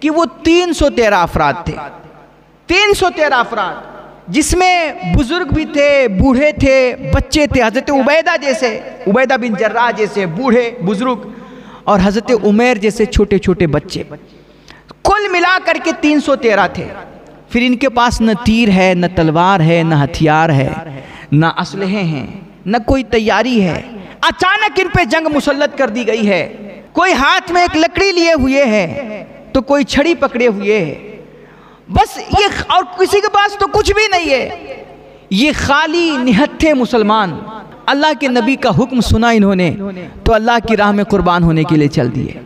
कि वो 313 अफराद थे। 313 अफराद, जिसमें बुजुर्ग भी थे, बूढ़े थे, बच्चे थे। हज़रत उबैदा जैसे, उबैदा बिन जर्राह जैसे बूढ़े बुजुर्ग, और हज़रत उमैर जैसे छोटे छोटे बच्चे, कुल मिला करके 313 थे। फिर इनके पास न तीर है, न तलवार है, न हथियार है, न असलहे हैं, न कोई तैयारी है। अचानक इन पे जंग मुसल्लत कर दी गई है। कोई हाथ में एक लकड़ी लिए हुए है, तो कोई छड़ी पकड़े हुए है, बस ये, और किसी के पास तो कुछ भी नहीं है। ये खाली निहत्थे मुसलमान, अल्लाह के नबी का हुक्म सुना इन्होंने तो अल्लाह की राह में कुर्बान होने के लिए चल दिए।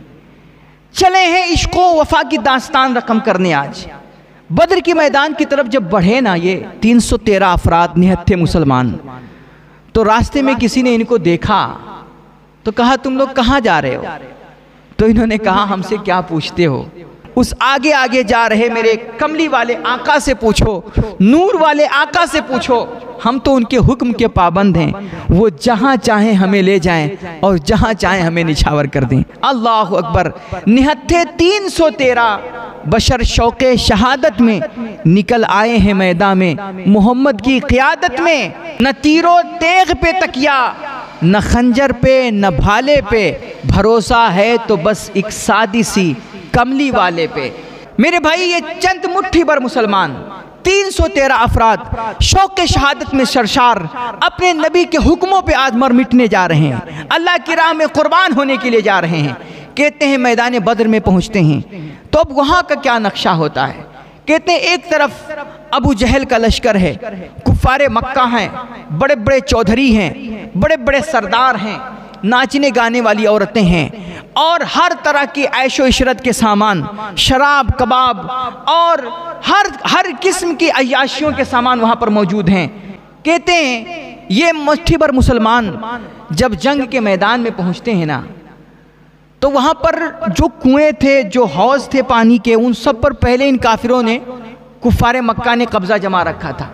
चले हैं इश्क़ो वफा की दास्तान रकम करने। आज बद्र के मैदान की तरफ जब बढ़े ना ये 313 अफराद निहत्थे मुसलमान, तो रास्ते में किसी ने इनको देखा तो कहा तुम लोग कहाँ जा रहे हो? तो इन्होंने कहा हमसे क्या पूछते हो, उस आगे आगे जा रहे मेरे कमली वाले आका से पूछो, नूर वाले आका से पूछो। हम तो उनके हुक्म के पाबंद हैं, वो जहाँ चाहें हमें ले जाएं और जहाँ चाहें हमें निछावर कर दें। अल्लाह अकबर। निहत्थे 313 बशर शौक़े शहादत में निकल आए हैं मैदान में मोहम्मद की क़ियादत में। न तीरो तेग पे तकिया, न खंजर पे, न भाले पे, भरोसा है तो बस एक सादी सी कमली वाले पे। मेरे भाई, ये चंद मुट्ठी भर मुसलमान 313 अफराद शौक़ शहादत में सरशार अपने नबी के हुक्मों पे आज मर मिटने जा रहे हैं, अल्लाह की राह में कुर्बान होने के लिए जा रहे हैं। कहते हैं मैदान बद्र में पहुंचते हैं तो अब वहाँ का क्या नक्शा होता है। कहते हैं एक तरफ अबू जहल का लश्कर है, कुफ़ारे मक्का हैं, बड़े बड़े चौधरी हैं, बड़े बड़े सरदार हैं, नाचने गाने वाली औरतें हैं, और हर तरह की ऐशो इशरत के सामान, शराब, कबाब और हर किस्म की अय्याशियों के सामान वहाँ पर मौजूद हैं। कहते हैं ये मुट्ठी भर मुसलमान जब जंग के मैदान में पहुँचते हैं ना, तो वहाँ पर जो कुएं थे, जो हौज थे पानी के, उन सब पर पहले इन काफिरों ने, कुफ़ारे मक्का ने कब्ज़ा जमा रखा था।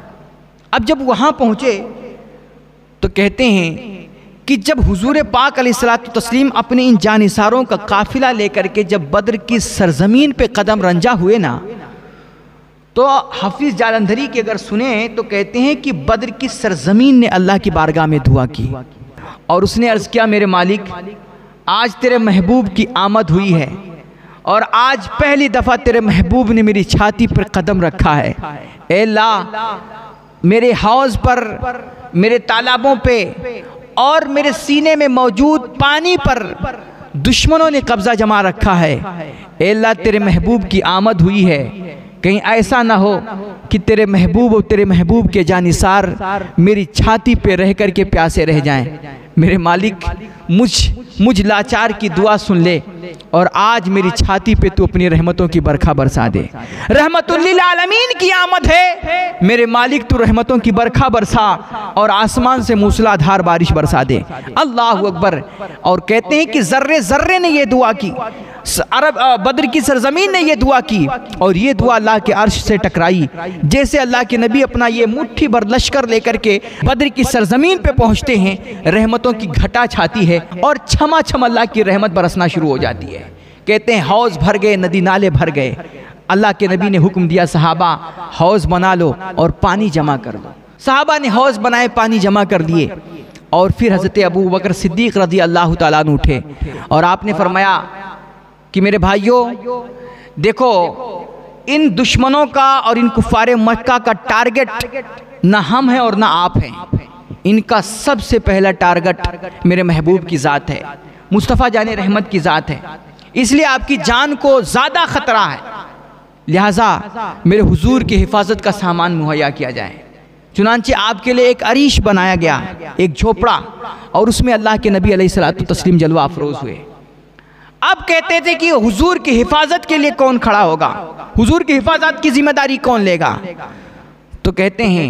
अब जब वहाँ पहुँचे तो कहते हैं कि जब हुजूर पाक अलैहिस्सलातु तस्लीम अपने इन जानिसारों का काफिला लेकर के जब बद्र की सरजमीन पे कदम रंजा हुए ना, तो हफीज़ जालंधरी के अगर सुने तो कहते हैं कि बद्र की सरजमीन ने अल्लाह की बारगाह में दुआ की और उसने अर्ज़ किया, मेरे मालिक, आज तेरे महबूब की आमद हुई है और आज पहली दफ़ा तेरे महबूब ने मेरी छाती पर कदम रखा है। ए अल्लाह, मेरे हौज़ पर, मेरे तालाबों पे और मेरे सीने में मौजूद पानी पर दुश्मनों ने कब्ज़ा जमा रखा है। ए अल्लाह, तेरे महबूब की आमद हुई है, कहीं ऐसा ना हो कि तेरे महबूब और तेरे महबूब के जानिसार मेरी छाती पे रह कर के प्यासे रह जाएं। मेरे मालिक, मुझ लाचार की दुआ सुन ले और आज मेरी छाती पे तू अपनी रहमतों की बरखा बरसा दे। रहमतुल लिल आलमीन की आमद है, मेरे मालिक तू रहमतों की बरखा बरसा और आसमान से मूसलाधार बारिश बरसा दे। अल्लाह अकबर। और कहते हैं कि जर्रे जर्रे ने ये दुआ की, अरब बद्र की सरजमीन ने ये दुआ की और ये दुआ अल्लाह के अर्श से टकराई। जैसे अल्लाह के नबी अपना ये मुट्ठी भर लश्कर लेकर के बद्र की सरजमीन पे पहुंचते हैं, रहमतों की घटा छाती है और छमा छम अल्लाह की रहमत बरसना शुरू हो जाती है। कहते हैं हौज भर गए, नदी नाले भर गए। अल्लाह के नबी ने हुक्म दिया, सहाबा हौज बना लो और पानी जमा कर लो। सहाबा ने हौज बनाए, पानी जमा कर दिए और फिर हज़रत अबू बकर सिद्दीक़ रज़ी अल्लाह तआला अन्हु उठे और आपने फरमाया कि मेरे भाइयों देखो, इन दुश्मनों का और इन कुफ़ारे मक्का का टारगेट ना हम हैं और ना आप हैं। इनका सबसे पहला टारगेट मेरे महबूब की ज़ात है, मुस्तफ़ा जाने रहमत की ज़ात है, इसलिए आपकी जान को ज़्यादा ख़तरा है, लिहाजा मेरे हुजूर की हिफाजत का सामान मुहैया किया जाए। चुनांचे आपके लिए एक अरीश बनाया गया, एक झोपड़ा, और उसमें अल्लाह के नबी अलैहिस्सलातु तस्लीम जलवा अफरोज़ हुए। अब कहते थे कि हुजूर की हिफाजत के लिए कौन खड़ा होगा, हुजूर की हिफाजत की जिम्मेदारी कौन लेगा। तो कहते हैं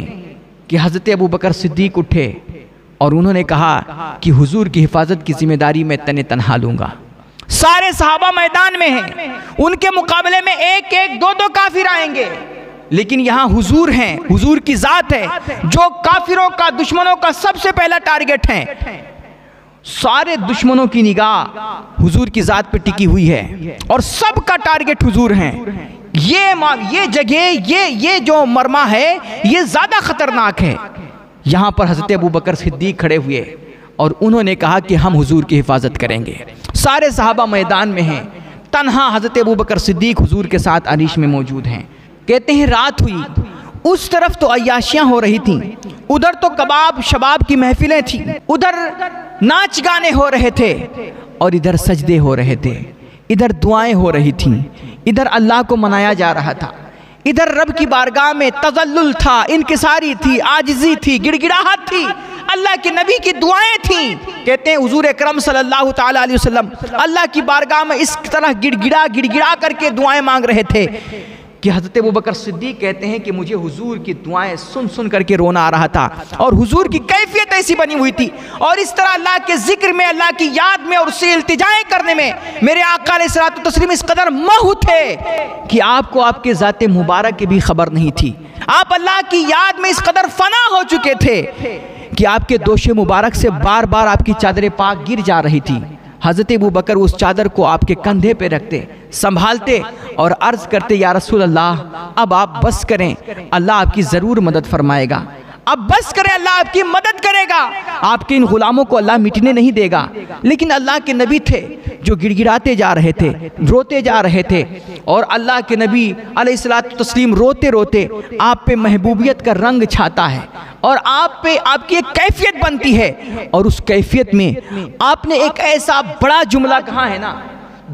कि हज़रत अबू बकर सिद्दीक़ उठे और उन्होंने कहा कि हुजूर की हिफाजत की जिम्मेदारी मैं तने तनहा लूँगा। सारे सहाबा मैदान में हैं, उनके मुकाबले में एक एक दो दो काफिर आएंगे, लेकिन यहाँ हुजूर हैं, हुजूर की जात है जो काफिरों का, दुश्मनों का सबसे पहला टारगेट है। सारे दुश्मनों की निगाह हुजूर की जात पे टिकी हुई है और सबका टारगेट हुजूर हैं। ये जगह, ये जो मरमा है, ये ज्यादा खतरनाक है। यहाँ पर हजरत अबू बकर सिद्दीक खड़े हुए और उन्होंने कहा कि हम हुजूर की हिफाजत करेंगे। सारे सहाबा मैदान में हैं, तन्हा हजरत अबू बकर सिद्दीक हुजूर के साथ अरीश में मौजूद हैं। कहते हैं रात हुई, उस तरफ तो अय्याशियाँ हो रही थीं, उधर तो कबाब शबाब की महफिलें थीं, उधर नाच गाने हो रहे थे और इधर सजदे हो रहे थे, इधर दुआएं हो रही थीं, इधर अल्लाह को मनाया जा रहा था, इधर रब की बारगाह में तज़ल्लुल था, इनकिसारी थी, आजिज़ी थी, गिड़गिड़ाहट थी, अल्लाह के नबी की दुआएं थीं। कहते हैं हुजूर अकरम सल्लल्लाहु ताला अलैहि वसल्लम अल्लाह की बारगाह में इस तरह गिड़गिड़ा करके दुआएं मांग रहे थे कि हज़रत अबू बकर सिद्दीक कहते हैं कि मुझे हुजूर की दुआएं सुन सुन करके रोना आ रहा था और हुजूर की कैफियत ऐसी बनी हुई थी। और इस तरह अल्लाह के जिक्र में, अल्लाह की याद में और उससे इल्तिजाएं करने में मेरे आका अलैहिस्सलातु तस्लीम इस कदर महू थे कि आपको आपके ज़ाते मुबारक की भी खबर नहीं थी। आप अल्लाह की याद में इस कदर फना हो चुके थे कि आपके दोशे मुबारक से बार बार आपकी चादर पाक गिर जा रही थी। हज़रत अबू बकर उस चादर को आपके कंधे पे रखते, संभालते और अर्ज करते, या रसूल अल्लाह अब आप बस करें, अल्लाह आपकी ज़रूर मदद फरमाएगा, अब बस करें, अल्लाह आपकी मदद करेगा, आपके इन गुलामों को अल्लाह मिटने नहीं देगा। लेकिन अल्लाह के नबी थे जो गिड़गिड़ाते जा रहे थे, रोते जा रहे थे और अल्लाह के नबी अलैहिस्सलातु तस्लीम रोते रोते आप पे महबूबियत का रंग छाता है और आप पे आपकी एक कैफियत बनती है और उस कैफियत में आपने एक ऐसा बड़ा जुमला कहा है ना,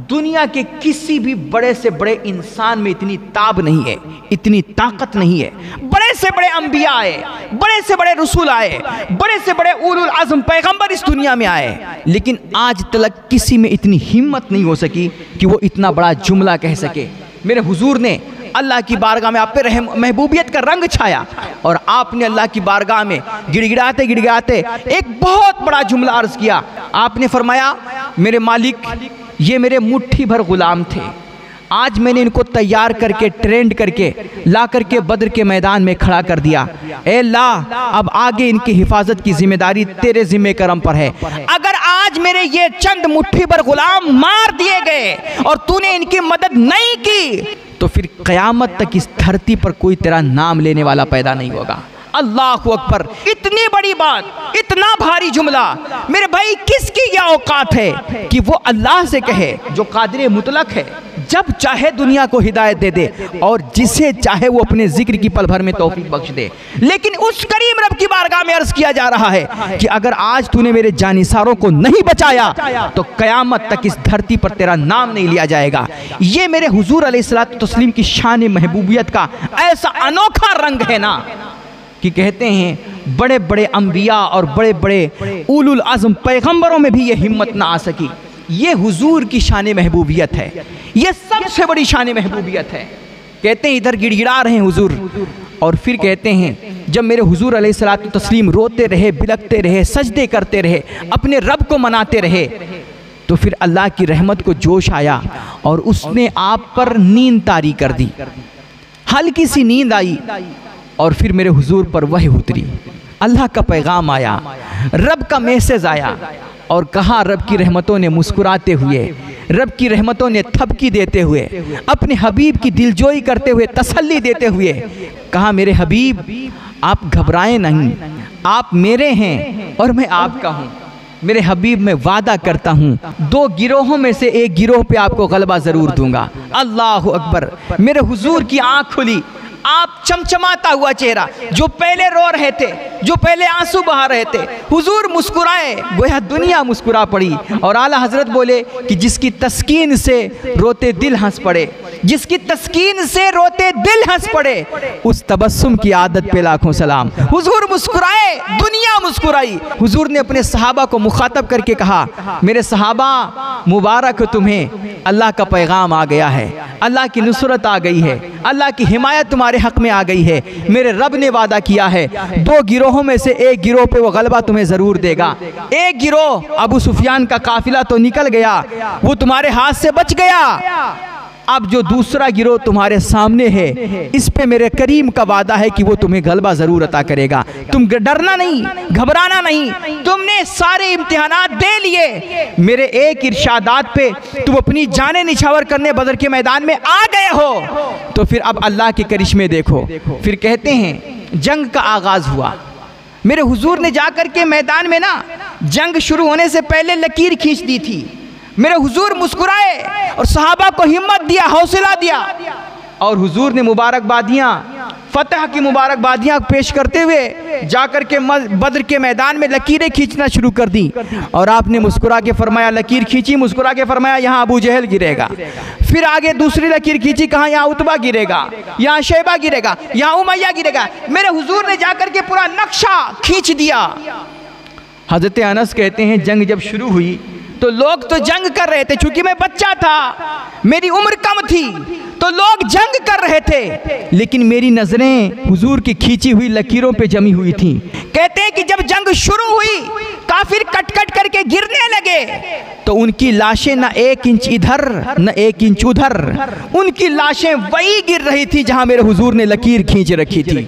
दुनिया के किसी भी बड़े से बड़े इंसान में इतनी ताब नहीं है, इतनी ताकत नहीं है। बड़े से बड़े अंबिया आए, बड़े से बड़े रसूल आए, बड़े से बड़े उलुल आज़म पैगंबर इस दुनिया में आए, लेकिन आज तक किसी में इतनी हिम्मत नहीं हो सकी कि वो इतना बड़ा जुमला कह सके। मेरे हुजूर ने अल्लाह की बारगाह में आप पे महबूबियत का रंग छाया और आपने अल्लाह की बारगाह में गिड़गिड़ाते गिड़गिड़ाते एक बहुत बड़ा जुमला अर्ज किया। आपने फरमाया, मेरे मालिक ये मेरे मुट्ठी भर गुलाम थे, आज मैंने इनको तैयार करके ट्रेंड करके ला करके बद्र के मैदान में खड़ा कर दिया। ए अल्लाह अब आगे इनकी हिफाजत की जिम्मेदारी तेरे जिम्मे करम पर है। अगर आज मेरे ये चंद मुट्ठी भर गुलाम मार दिए गए और तूने इनकी मदद नहीं की तो फिर क़यामत तक इस धरती पर कोई तेरा नाम लेने वाला पैदा नहीं होगा। अल्लाहु अकबर, इतनी बड़ी बात, इतना भारी जुमला, मेरे भाई किसकी यह औकात है कि वो अल्लाह से कहे जो कादिर मुतलक है, जब चाहे दुनिया को हिदायत दे दे और जिसे चाहे वो अपने जिक्र की पल भर में तौफीक बख्श दे। लेकिन उस करीम रब की बारगाह में अर्ज किया जा रहा है कि अगर आज तूने मेरे जानिसारों को नहीं बचाया तो क़यामत तक इस धरती पर तेरा नाम नहीं लिया जाएगा। ये मेरे हुजूर अलैहिस्सलातु तस्लीम की शान महबूबियत का ऐसा अनोखा रंग है ना कि कहते हैं बड़े बड़े अंबिया और बड़े बड़े उलुल आज़म पैगंबरों में भी ये हिम्मत ना आ सकी। ये हुजूर की शान महबूबियत है, ये सबसे बड़ी शान महबूबियत है। कहते हैं इधर गिड़गिड़ा रहे हैं हुजूर और फिर कहते हैं जब मेरे हुजूर अलैहिस्सलातु तस्लीम रोते रहे, बिलखते रहे, सजदे करते रहे, अपने रब को मनाते रहे तो फिर अल्लाह की रहमत को जोश आया और उसने आप पर नींद तारी कर दी। हल्की सी नींद आई और फिर मेरे हुजूर पर वही उतरी, अल्लाह का पैगाम आया, रब का मैसेज आया और कहा, रब की रहमतों ने मुस्कुराते हुए, रब की रहमतों ने थपकी देते हुए, अपने हबीब की दिलजोई करते हुए, तसल्ली देते हुए कहा, मेरे हबीब आप घबराएं नहीं, आप मेरे हैं और मैं आपका हूँ। मेरे हबीब मैं वादा करता हूँ दो गिरोहों में से एक गिरोह पे आपको गलबा ज़रूर दूंगा। अल्लाह अकबर, मेरे हुजूर की आँख खुली, आप चमचमाता हुआ चेहरा, जो पहले रो रहे थे, जो पहले आंसू बहा रहे थे, हुजूर मुस्कुराए, गोया दुनिया मुस्कुरा पड़ी। और आला हजरत बोले कि जिसकी तस्कीन से रोते दिल हंस पड़े, जिसकी तस्कीन से रोते दिल हंस पड़े, उस तबस्सुम की आदत पे लाखों सलाम। हुजूर मुस्कुराए, दुनिया मुस्कुराई। हुजूर ने अपने सहाबा को मुखातब करके कहा, मेरे सहाबा मुबारक हो तुम्हें अल्लाह का पैगाम आ गया है, अल्लाह की नुसरत आ गई है, अल्लाह की हिमायत तुम्हारे हक़ में आ गई है। मेरे रब ने वादा किया है 2 गिरोहों में से एक गिरोह पे वो गलबा तुम्हें ज़रूर देगा। एक गिरोह अबू सुफियान का काफिला तो निकल गया, वो तुम्हारे हाथ से बच गया। अब जो दूसरा गिरोह तुम्हारे सामने है, इस पे मेरे करीम का वादा है कि वो तुम्हें गलबा ज़रूर अता करेगा। तुम डरना नहीं, घबराना नहीं, तुमने सारे इम्तिहानात दे लिए, मेरे एक इरशादात पे तुम अपनी जानें निछावर करने बदर के मैदान में आ गए हो। तो फिर अब अल्लाह के करिश्मे देखो। फिर कहते हैं जंग का आगाज़ हुआ। मेरे हुजूर ने जाकर के मैदान में ना जंग शुरू होने से पहले लकीर खींच दी थी। मेरे हुजूर मुस्कुराए और सहाबा को हिम्मत दिया, हौसला दिया, और हुजूर ने मुबारकबादियाँ, फतह की मुबारकबादियाँ पेश करते हुए जाकर के बद्र के मैदान में लकीरें खींचना शुरू कर दी। और आपने मुस्कुरा के फरमाया, लकीर खींची, मुस्कुरा के फरमाया यहाँ अबू जहल गिरेगा। फिर आगे दूसरी लकीर खींची, कहाँ यहाँ उतबा गिरेगा, यहाँ शैबा गिरेगा, यहाँ उमैया गिरेगा। मेरे हुजूर ने जाकर के पूरा नक्शा खींच दिया। हज़रत अनस कहते हैं जंग जब शुरू हुई तो लोग तो जंग कर रहे थे, चूंकि मैं बच्चा था, मेरी उम्र कम थी, तो लोग जंग कर रहे थे, लेकिन मेरी नजरें हुजूर की खींची हुई लकीरों पे जमी हुई थी। कहते हैं कि जब जंग शुरू हुई, काफिर कट कट करके गिरने लगे, तो उनकी लाशें न 1 इंच इधर न 1 इंच उधर, उनकी लाशें वही गिर रही थी जहां मेरे हुजूर ने लकीर खींच रखी थी।